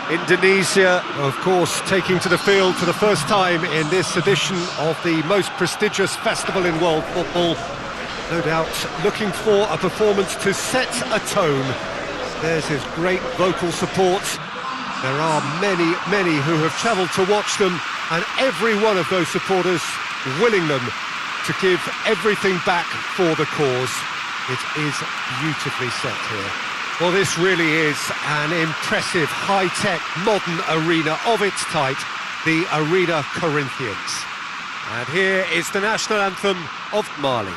Indonesia, of course, taking to the field for the first time in this edition of the most prestigious festival in world football. No doubt looking for a performance to set a tone. There's his great vocal support. There are many, many who have travelled to watch them, and every one of those supporters willing them to give everything back for the cause. It is beautifully set here. Well, this really is an impressive, high-tech, modern arena of its type, the Arena Corinthians. And here is the national anthem of Mali.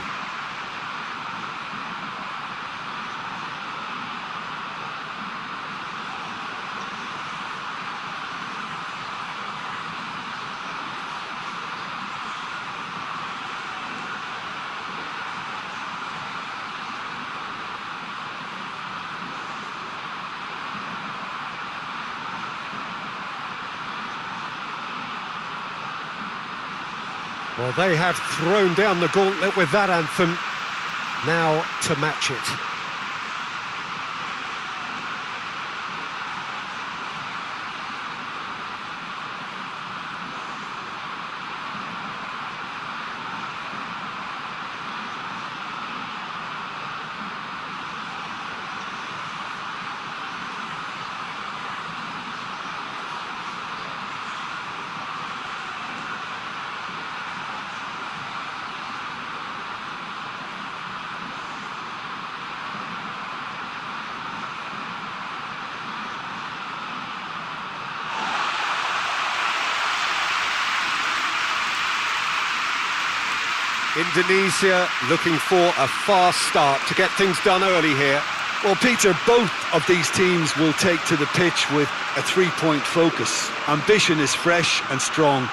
Well, they have thrown down the gauntlet with that anthem. Now to match it. Indonesia looking for a fast start to get things done early here. Well, Peter, both of these teams will take to the pitch with a three-point focus. Ambition is fresh and strong,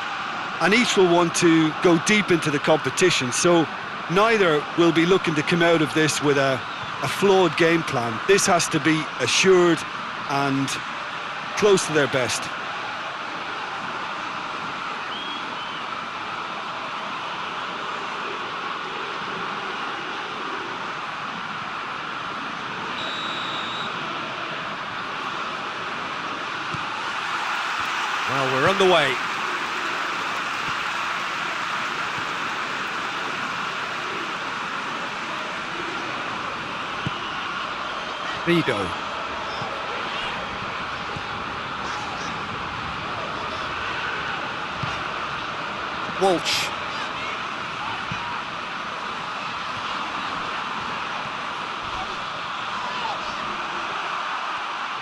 and each will want to go deep into the competition, so neither will be looking to come out of this with a flawed game plan. This has to be assured and close to their best. Well, we're on the way. Vido. Walsh.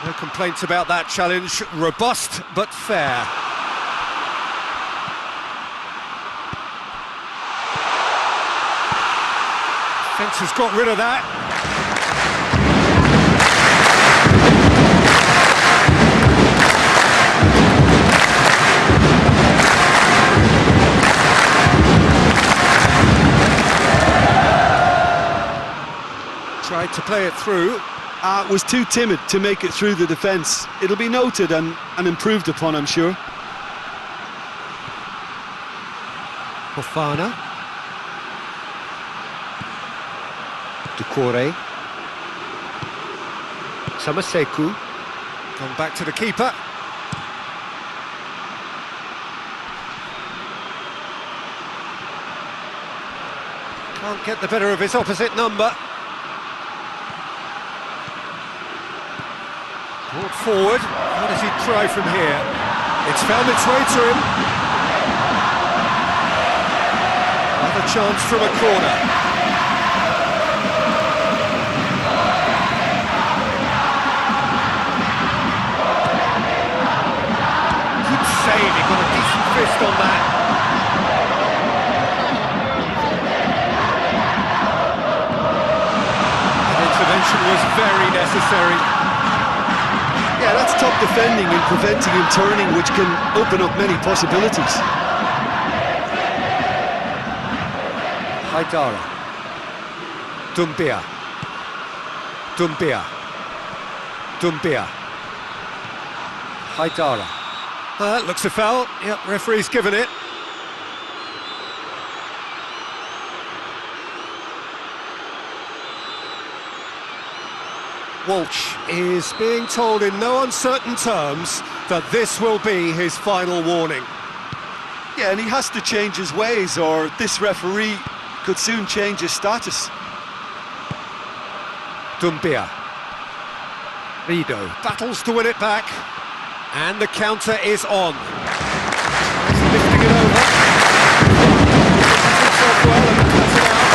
No complaints about that challenge. Robust but fair. Defence has got rid of that. Tried to play it through. Was too timid to make it through the defence. It'll be noted and improved upon, I'm sure. Fofana. Ducore. Samaseku. Gone back to the keeper. Can't get the better of his opposite number. Brought forward. How does he try from here? It's found its way to him. Another chance from a corner. Good save, he got a decent fist on that. That intervention was very necessary. Yeah, that's top defending and preventing him turning, which can open up many possibilities. Haidara. Dumbia. Haidara. That looks a foul. Yep, referee's given it. Walsh is being told in no uncertain terms that this will be his final warning. Yeah, and he has to change his ways, or this referee could soon change his status. Dumbia. Rido battles to win it back, and the counter is on. He's lifting it over. Himself well and cuts it out.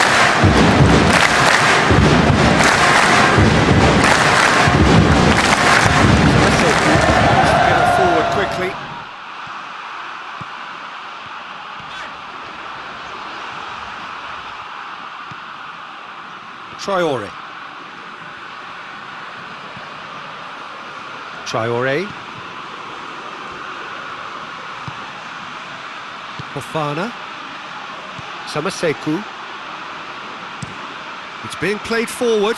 Get it forward quickly. Traore. Fofana. Samaseku. It's being played forward.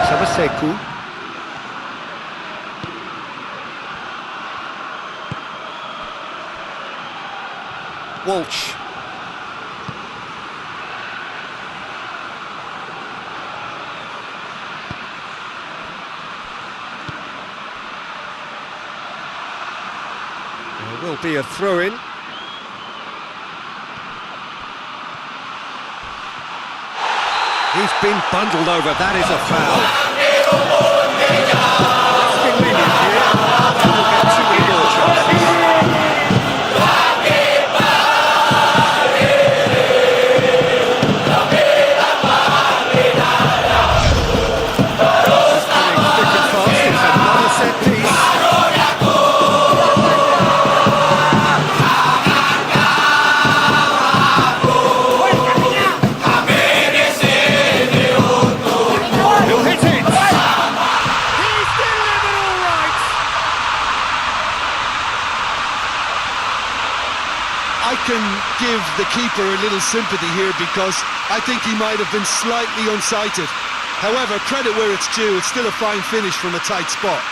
Samaseku. Walsh. There will be a throw-in. He's been bundled over, that is a foul. It's been lenient here. We'll get too many more chances. Give the keeper a little sympathy here, because I think he might have been slightly unsighted. However, credit where it's due, it's still a fine finish from a tight spot.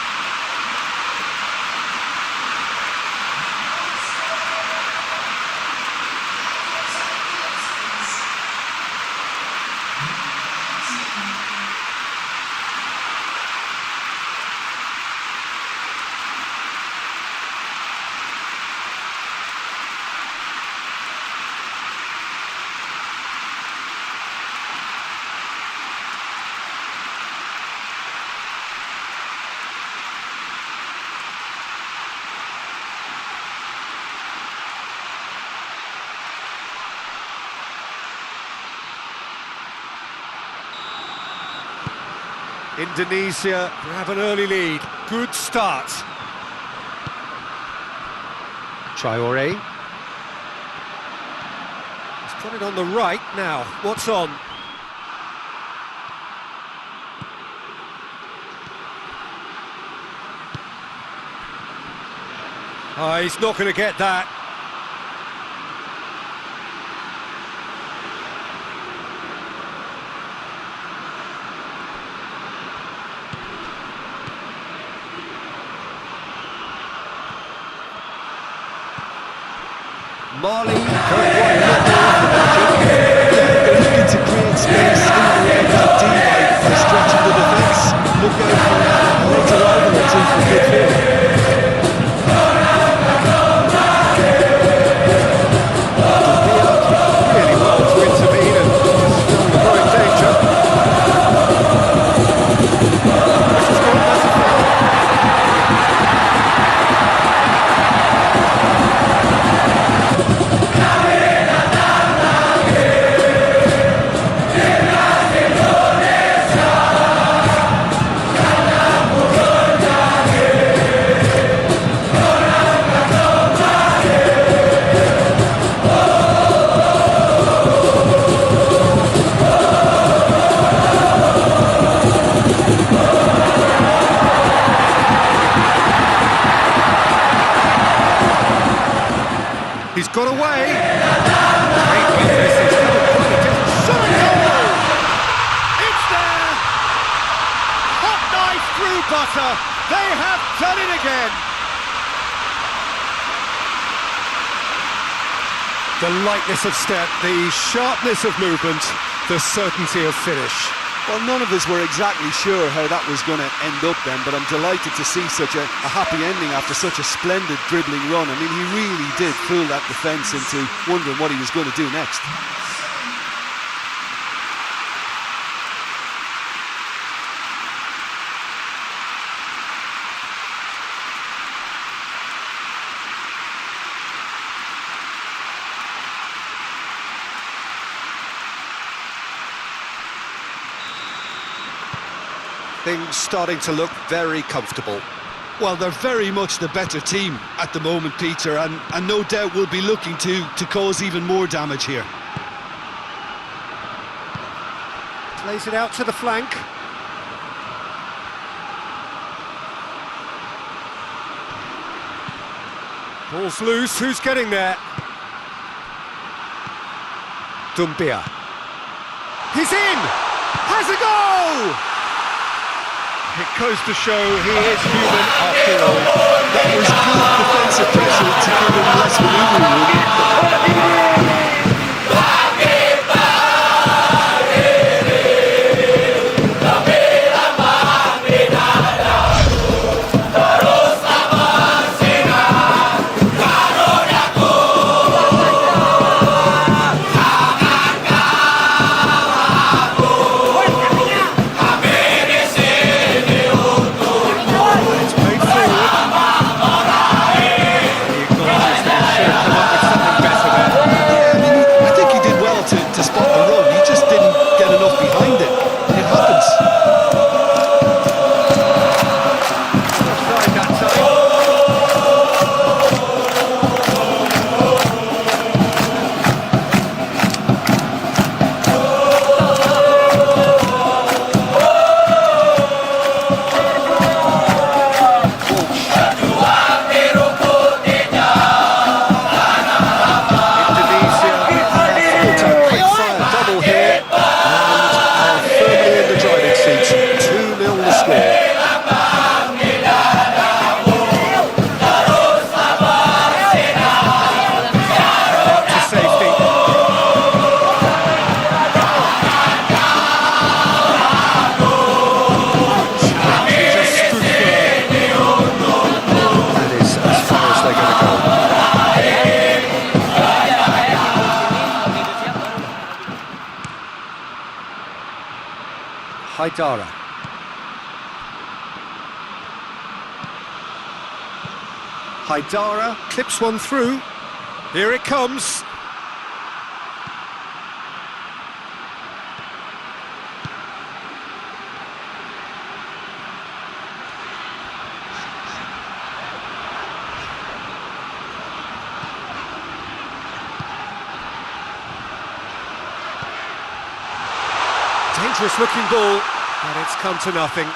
Indonesia have an early lead. Good start. Traore. He's got it on the right now. What's on? Oh, he's not going to get that. Marley going wide, not more off the margin. They're looking to create space in and around that D by stretching the defence. Look out for a late arrival or two from midfield. Really well to intervene and still the point danger. This is good, that's a foul. He's got away. Great run, this is still quite a different shot. Goal! It's there! Hot night butter. They have done it again. The lightness of step, the sharpness of movement, the certainty of finish. Well, none of us were exactly sure how that was going to end up then, but I'm delighted to see such a happy ending after such a splendid dribbling run. I mean, he really did fool that defence into wondering what he was going to do next. Things starting to look very comfortable. Well, they're very much the better team at the moment, Peter, and no doubt will be looking to cause even more damage here. Plays it out to the flank. Ball's loose, who's getting there? Dumbia. He's in! Has a goal! It goes to show he is human after all. That was good defensive pressure to give him less manoeuvring room. Haidara. Haidara clips one through. Here it comes. Dangerous looking ball, but it's come to nothing.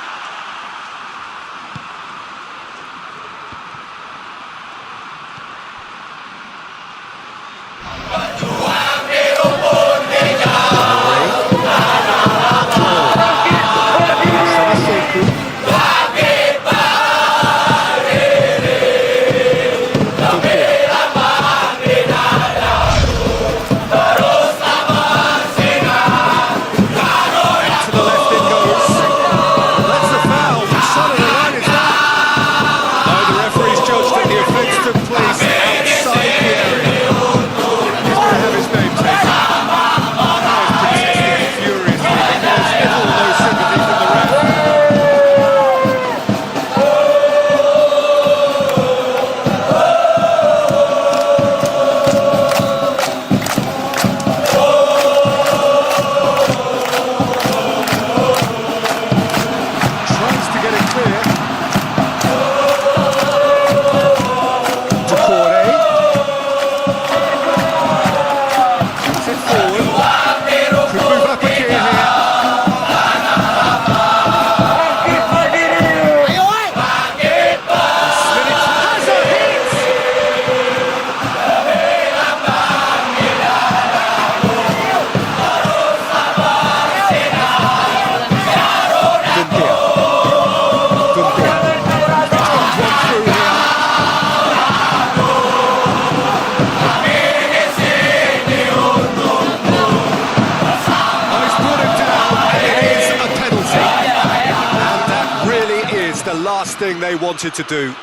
last thing they wanted to do.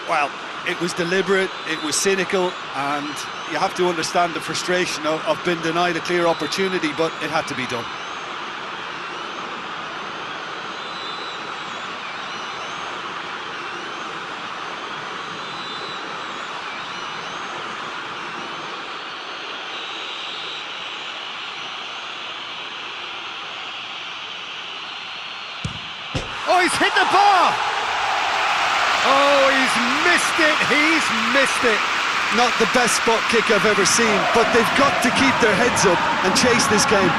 Well, it was deliberate, it was cynical, and you have to understand the frustration of being denied a clear opportunity, but it had to be done. Oh, he's hit the bar! Oh, he's missed it! Not the best spot kick I've ever seen, but they've got to keep their heads up and chase this game.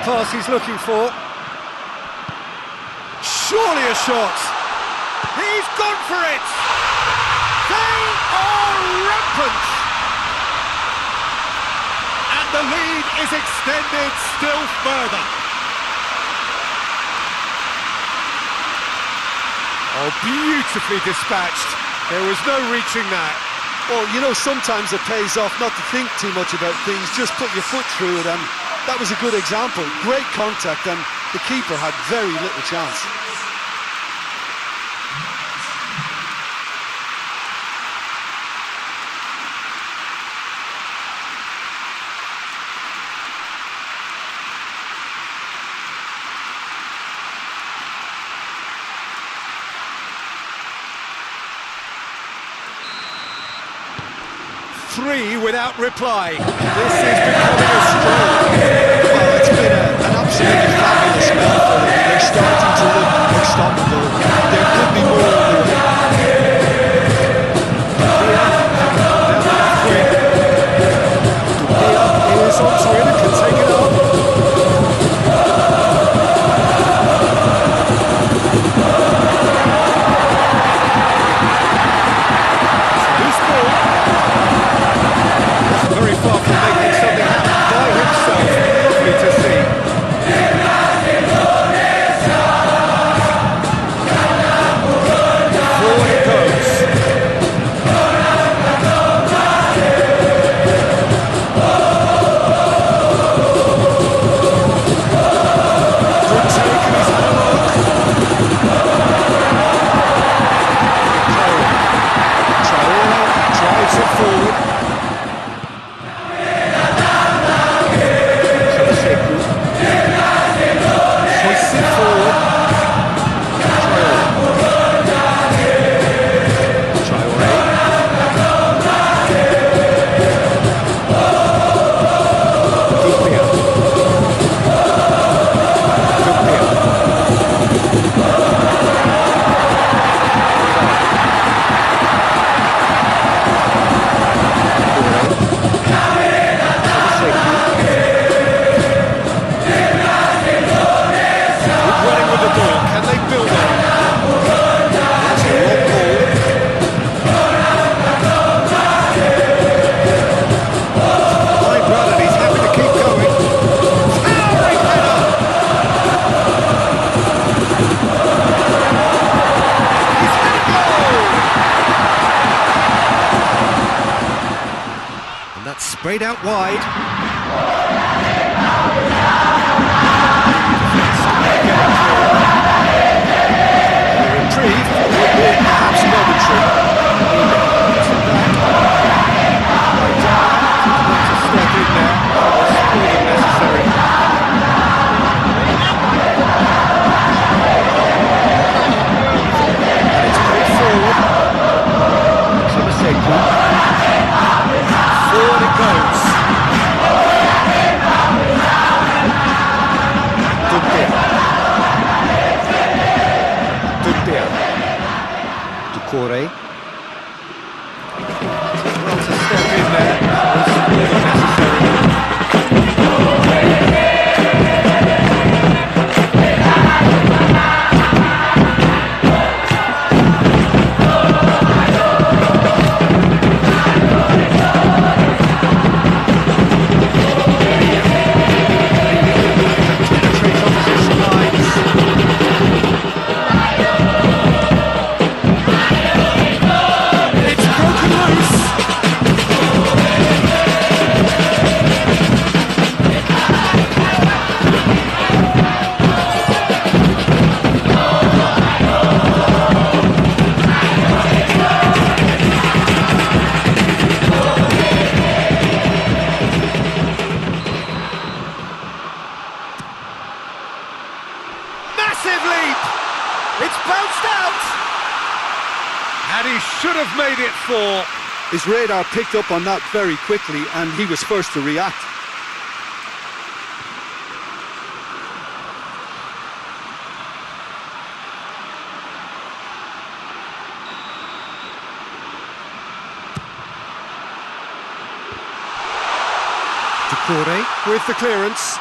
Pass he's looking for. Surely a shot. He's gone for it. They are rampant. And the lead is extended still further. Oh, beautifully dispatched. There was no reaching that. Well, you know, sometimes it pays off not to think too much about things, just put your foot through it, and that was a good example. Great contact, and the keeper had very little chance. Three without reply. This is becoming a stroll. Well, it's been an absolutely fabulous spell for them. They're starting to look unstoppable. There could be more on the way. He is onto it and can take it up. Loose ball. Very far from making something happen by himself. Lovely to see. Forward it goes. Good take, and he's had a look. Traore drives it forward. Hoists it forward. Traore. Dunia. Running with the ball, can they build on it? That's a long ball. High run and he's happy to keep going. Towering header! He's had a goal! And that's sprayed out wide. Reprieve will be perhaps momentary. To step in there, was more than necessary. And it's played forward. Samaseku. Forward it goes. Dunia. Ducore. Well, to step in there was more than necessary. deep. It's bounced out. And he should have made it 4. His radar picked up on that very quickly, and he was first to react. Corey with the clearance.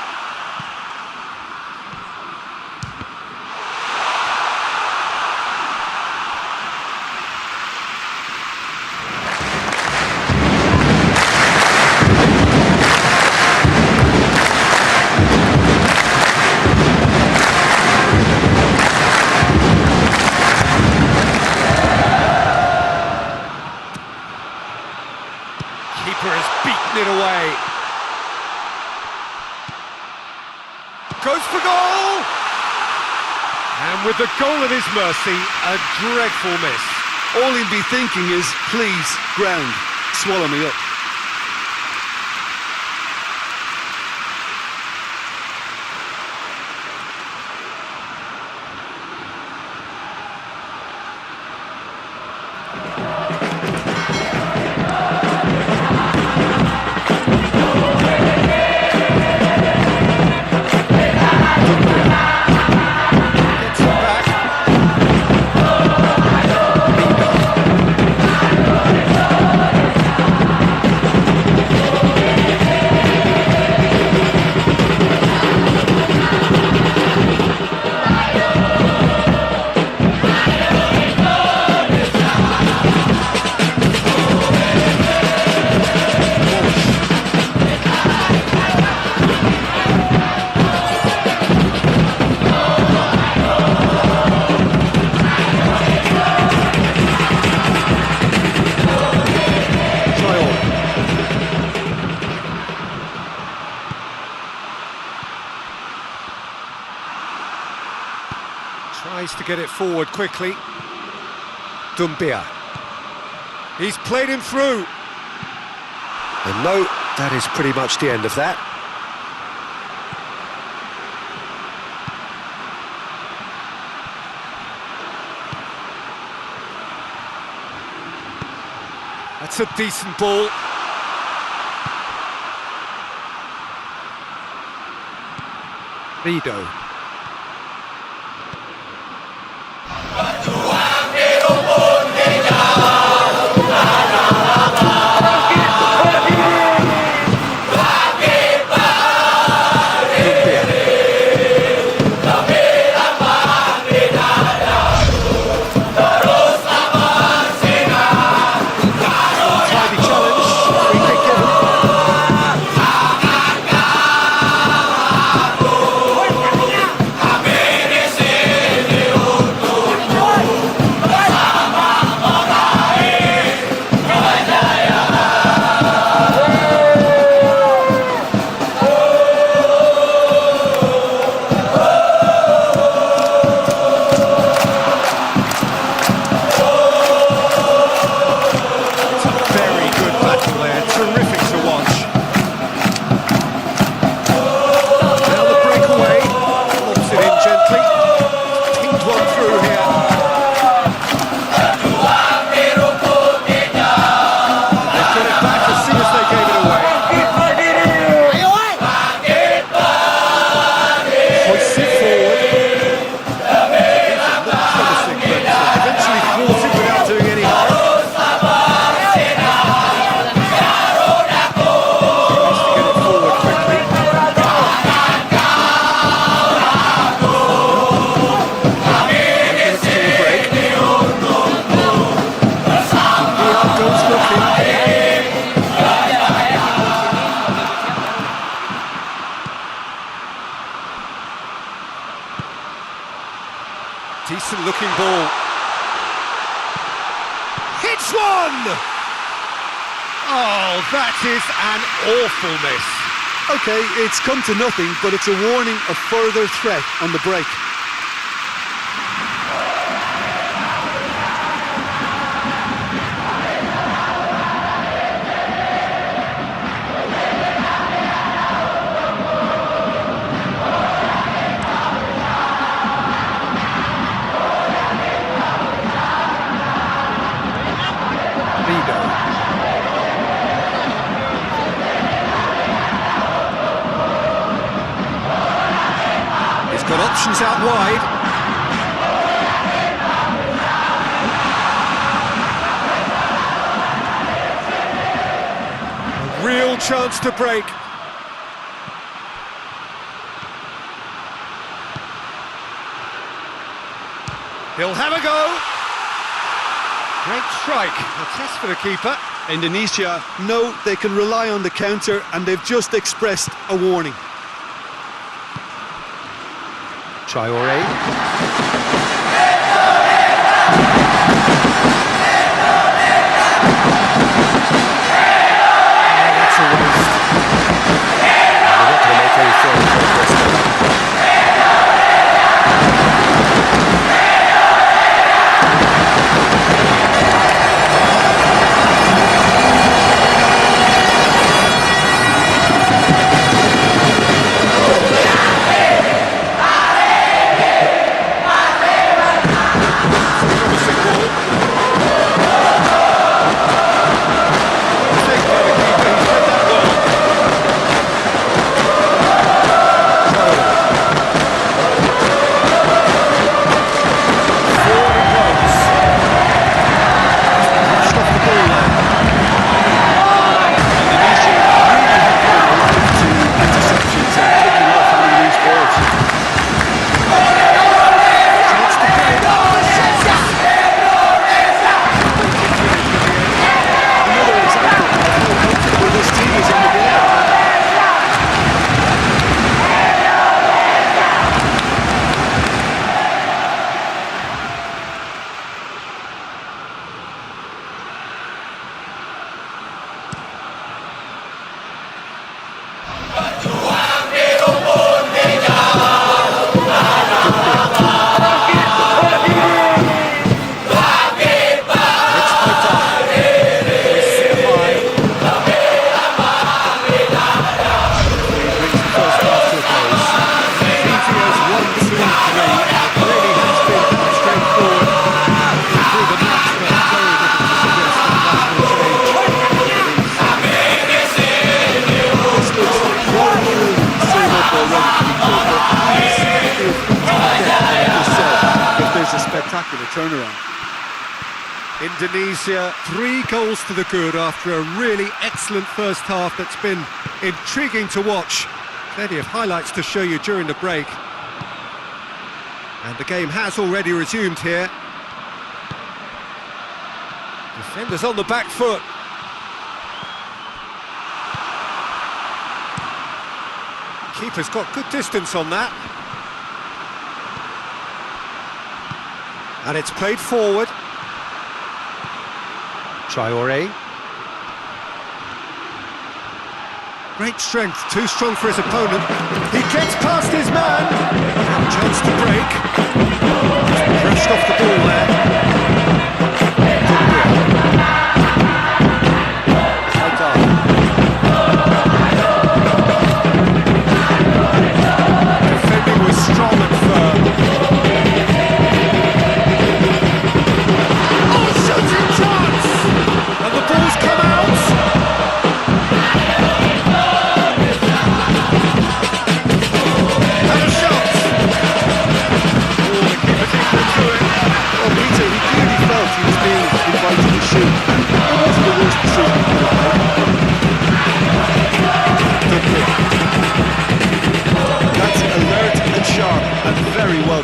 Keeper has beaten it away. Goes for goal! And with the goal at his mercy, a dreadful miss. All he'd be thinking is, please, ground, swallow me up. Tries to get it forward quickly. Dumbia. He's played him through. And no, that is pretty much the end of that. That's a decent ball. Vido. Decent looking ball. Hits one! Oh, that is an awful miss. Okay, it's come to nothing, but it's a warning of further threat on the break. real chance to break. He'll have a go. Great strike. A test for the keeper. Indonesia know they can rely on the counter, and they've just expressed a warning. Traore. That's a waste. They're not going to make any further progress now. Turnaround. Indonesia, 3 goals to the good after a really excellent first half that's been intriguing to watch. Plenty of highlights to show you during the break. And the game has already resumed here. Defenders on the back foot. Keeper's got good distance on that. And it's played forward. Traore. Great strength, too strong for his opponent. He gets past his man. Chance to break. Pressed off the ball there. Defending was strong and firm.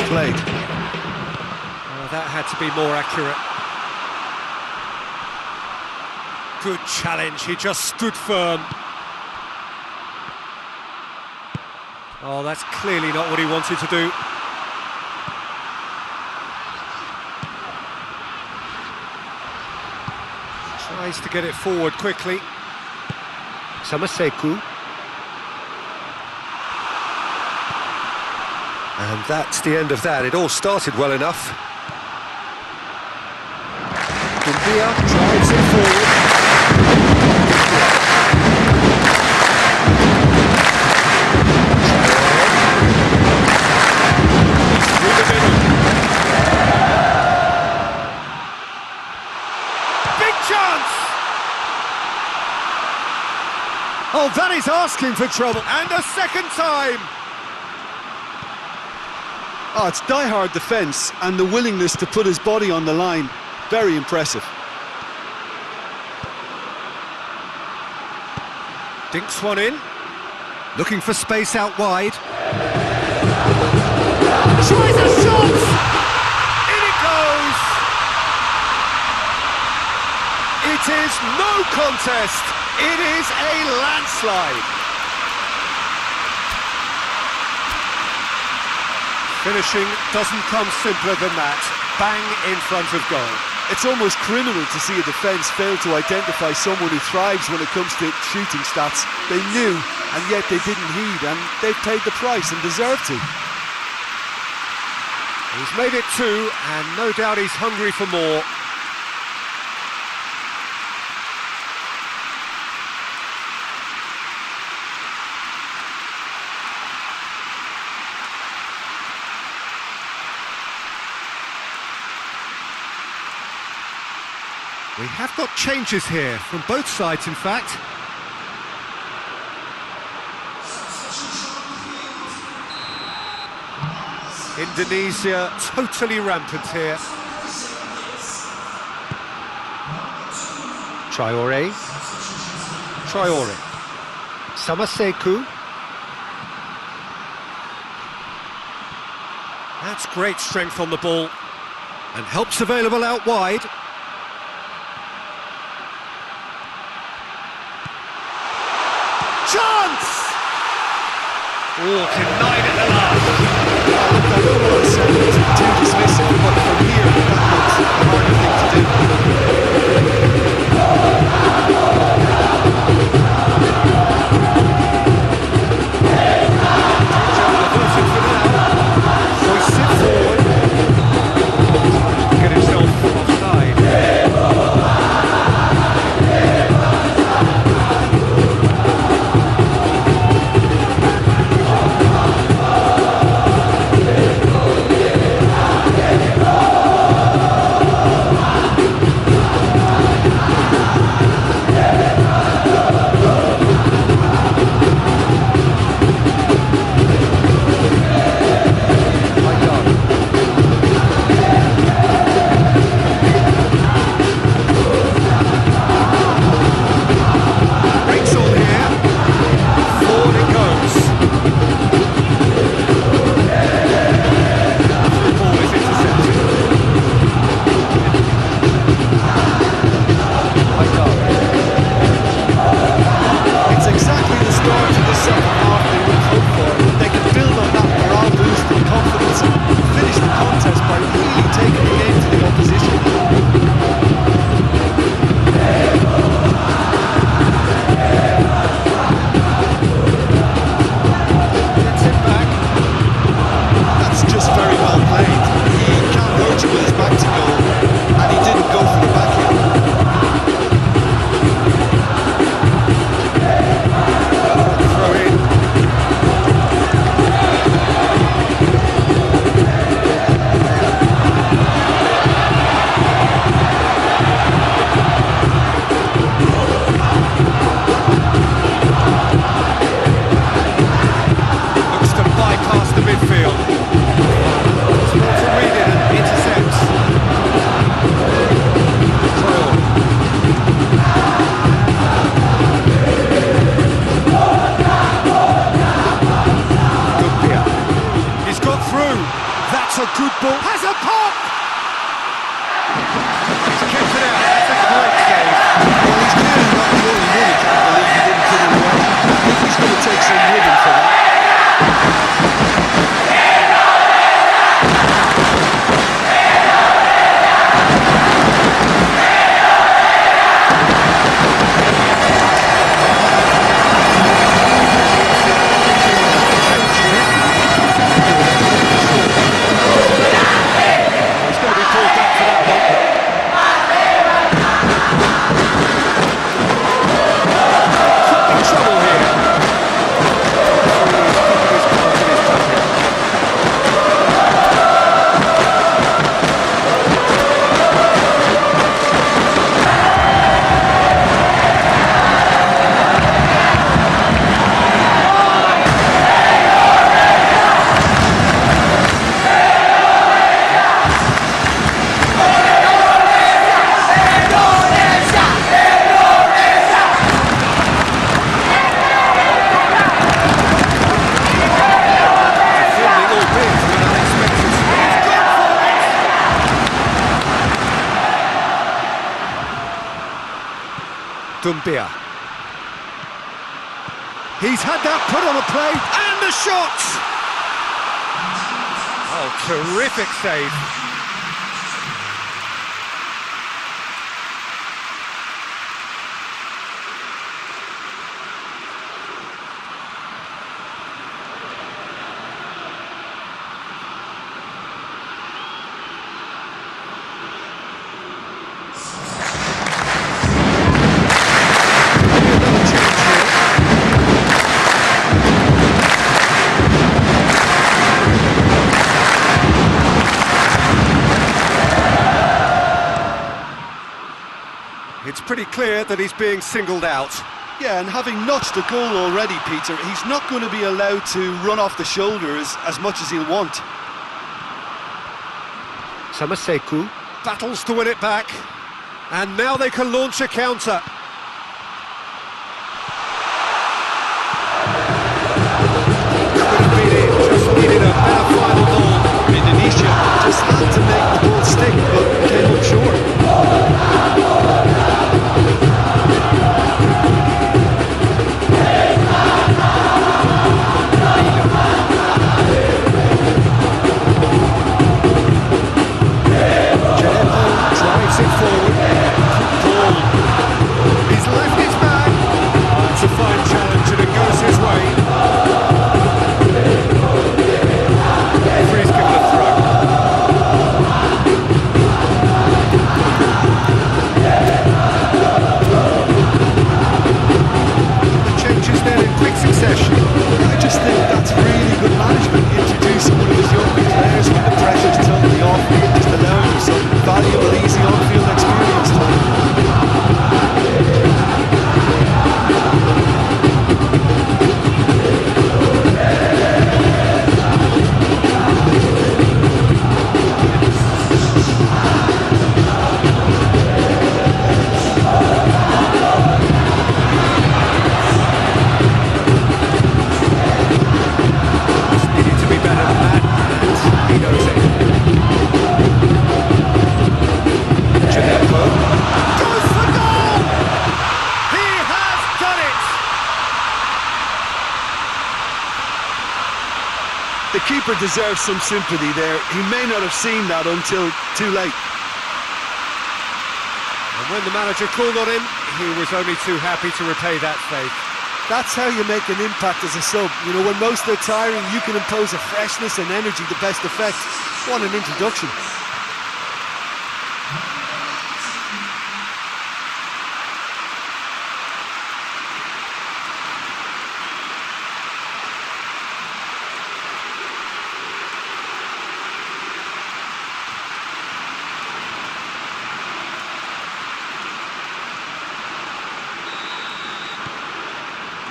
Played. Oh, that had to be more accurate. Good challenge, he just stood firm. Oh, that's clearly not what he wanted to do. Tries to get it forward quickly. Samaseku. And that's the end of that. It all started well enough. Dunia drives it forward. Through the middle. Big chance! Oh, that is asking for trouble. And a second time! Oh, it's die-hard defence and the willingness to put his body on the line. Very impressive. Dinks one in. Looking for space out wide. Tries a shot! In it goes! It is no contest. It is a landslide. Finishing doesn't come simpler than that. Bang in front of goal. It's almost criminal to see a defence fail to identify someone who thrives when it comes to shooting stats. They knew, and yet they didn't heed, and they've paid the price and deserve to. He's made it two, and no doubt he's hungry for more. We have got changes here, from both sides in fact. Indonesia totally rampant here. Traore. Samaseku. That's great strength on the ball. And help's available out wide. Chance! Oh, denied at the last. I don't want to sound too dismissive, but from here, that looks a harder thing to do. So he sits forward. Get himself offside. Has a pop! He's kept it out. That's a great save. Well, he's nearly not the only one who can't believe he didn't put it away. I think he's going to take some ribbon for that. He's going Dumbia. He's had that put on a plate, and the shot! Oh, terrific save. It's pretty clear that he's being singled out. Yeah, and having notched a goal already, Peter, he's not going to be allowed to run off the shoulder as much as he'll want. Samaseku battles to win it back, and now they can launch a counter. Could have been it, just needed a better final ball. Indonesia just had to make the ball stick, but came up short. Drives it forward. Ball. He's left his man. It's a fine challenge and it goes his way. Referee's given a throw. Changes then in quick succession. I just think that's really good management, introducing one of his younger players when the pressure's totally off, just allowing him some valuable, easy on-field experience time. Needed to be better than that, and he knows it. Janeko goes for goal! He has done it! The keeper deserves some sympathy there. He may not have seen that until too late. And when the manager called on him, he was only too happy to repay that faith. That's how you make an impact as a sub. You know, when most are tiring, you can impose a freshness and energy to best effect. What an introduction.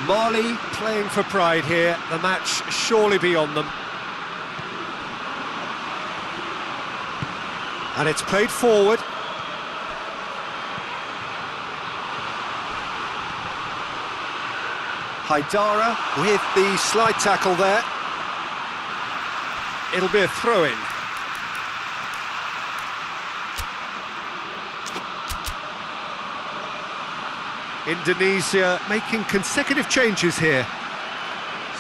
Mali playing for pride here, the match surely beyond them. And it's played forward. Haidara with the slide tackle there. It'll be a throw-in. Indonesia making consecutive changes here.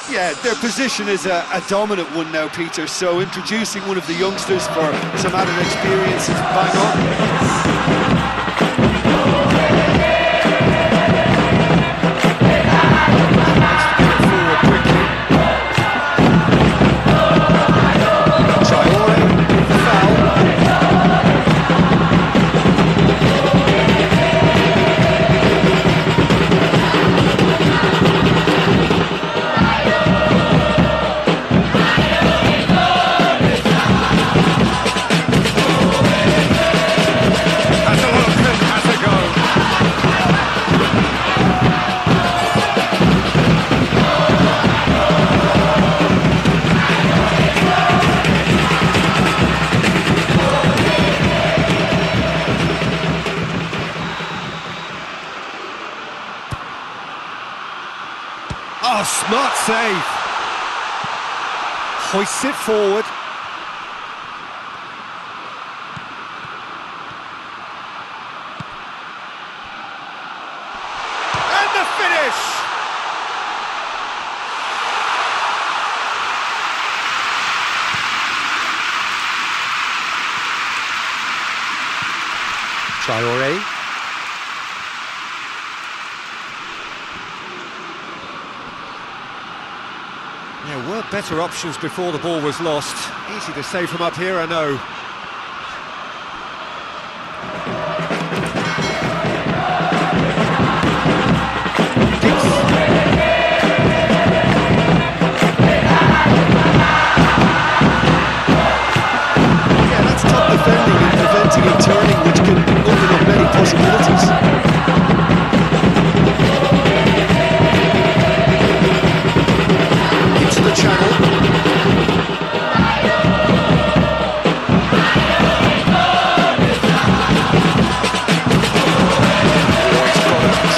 Yeah, their position is a dominant one now, Peter, so introducing one of the youngsters for some added experience is bang on. Oh, smart save. Hoists it forward. Traore. There were better options before the ball was lost. Easy to say from up here, I know. Yeah, that's top defending and preventing a turning, which can open up many possibilities. Into the channel.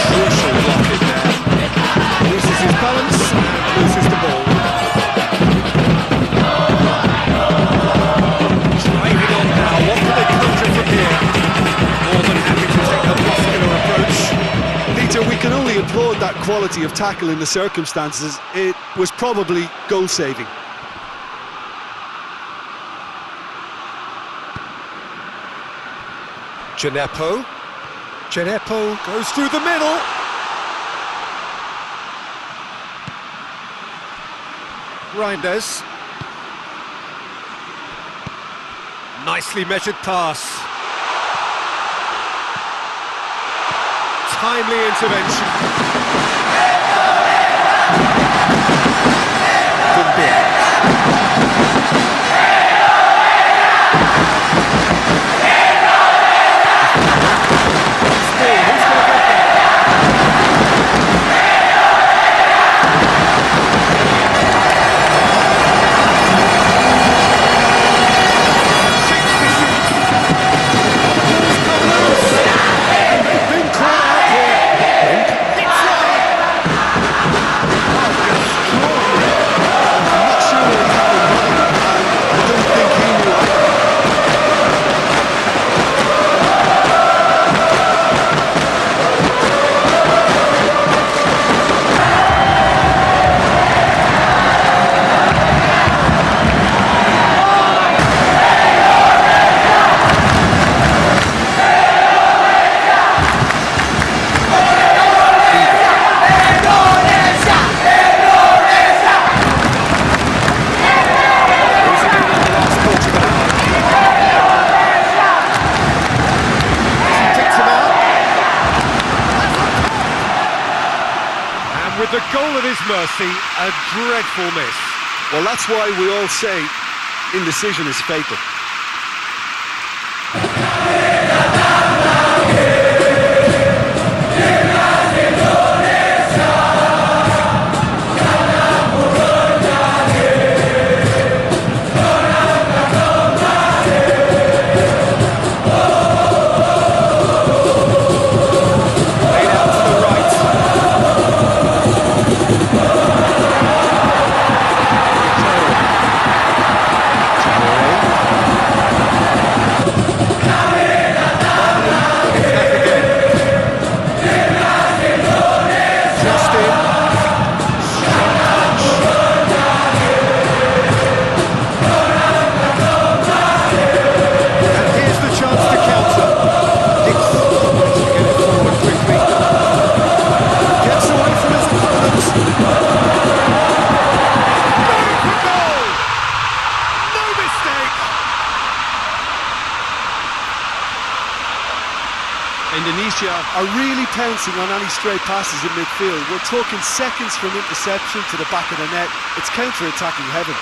Crucial block in there. Loses his balance and loses the ball. Driving on now, what can they conjure from here? More than happy to take a muscular approach. Peter, we can only applaud that quality of tackle in the circumstances. It was probably goal-saving. Djenepo goes through the middle. Reinders. Nicely measured pass. Timely intervention. Good bit. With the goal at his mercy, a dreadful miss. Well, that's why we all say indecision is fatal. Indonesia are really pouncing on any stray passes in midfield. We're talking seconds from interception to the back of the net. It's counter-attacking heaven.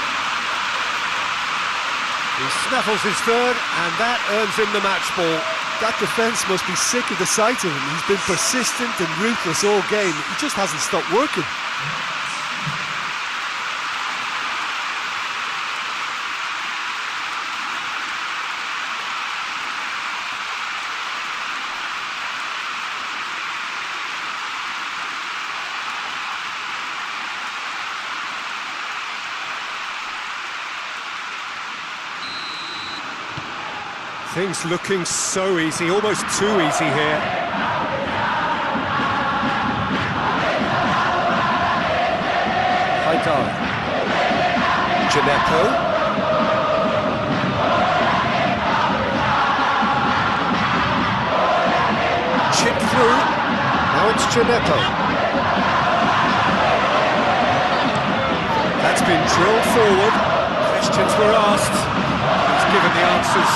He snaffles his third, and that earns him the match ball. That defence must be sick of the sight of him. He's been persistent and ruthless all game. He just hasn't stopped working. Things looking so easy, almost too easy here. Haidar. Djenepo. through. Now it's Gineppo. That's been drilled forward. Questions were asked. He's given the answers.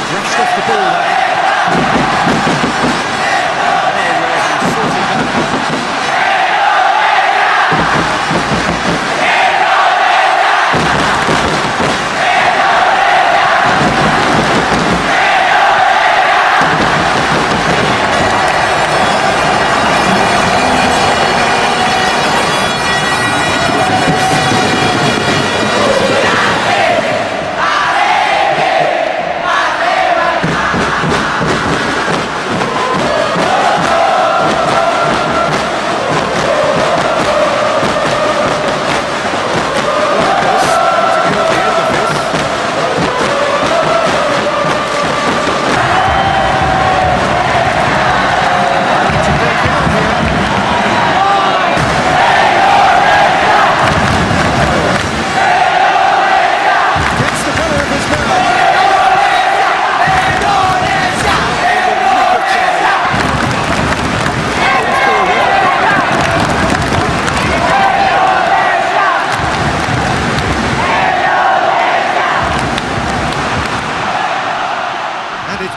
Brushed off the ball there.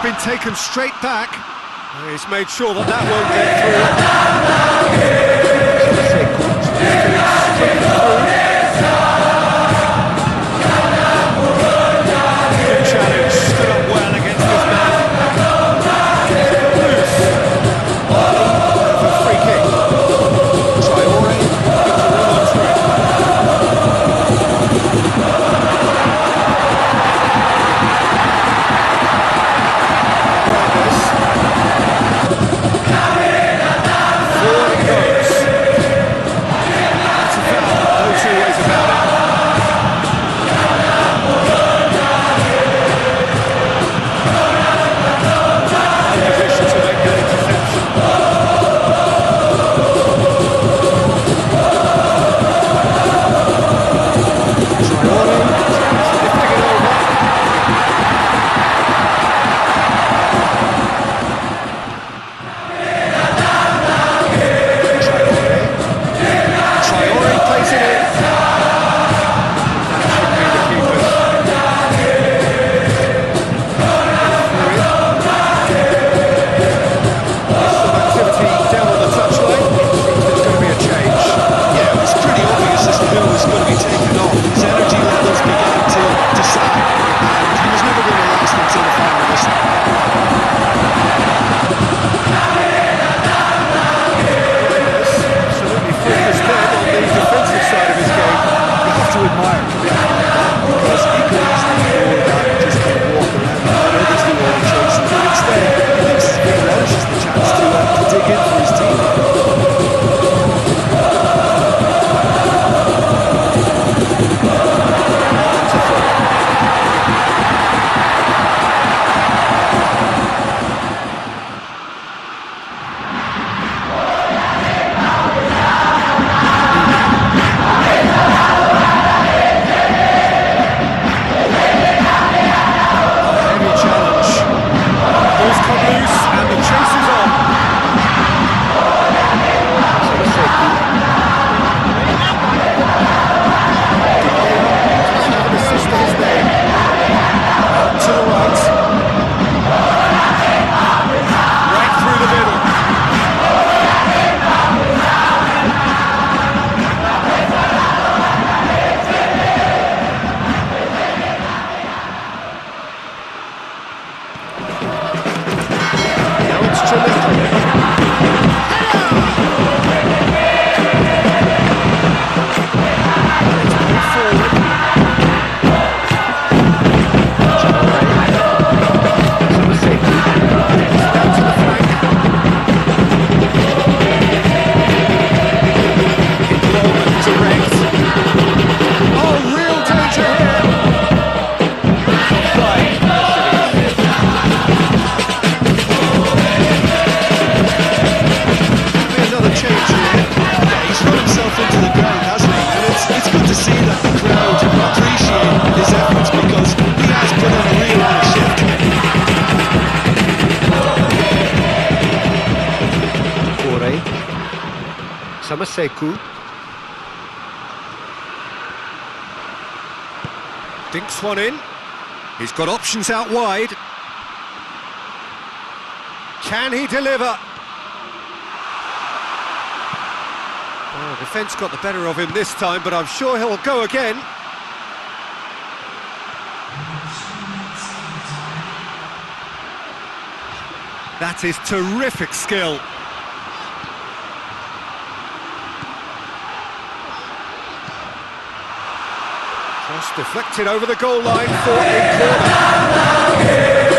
Been taken straight back. He's made sure that that won't get through. Good challenge, stood up well against his man. Loose. Free kick. Traore looking to run on through. Seku. Dinks one in. He's got options out wide. Can he deliver? Oh, defence got the better of him this time, but I'm sure he'll go again. That is terrific skill. Cross deflected over the goal line for a corner.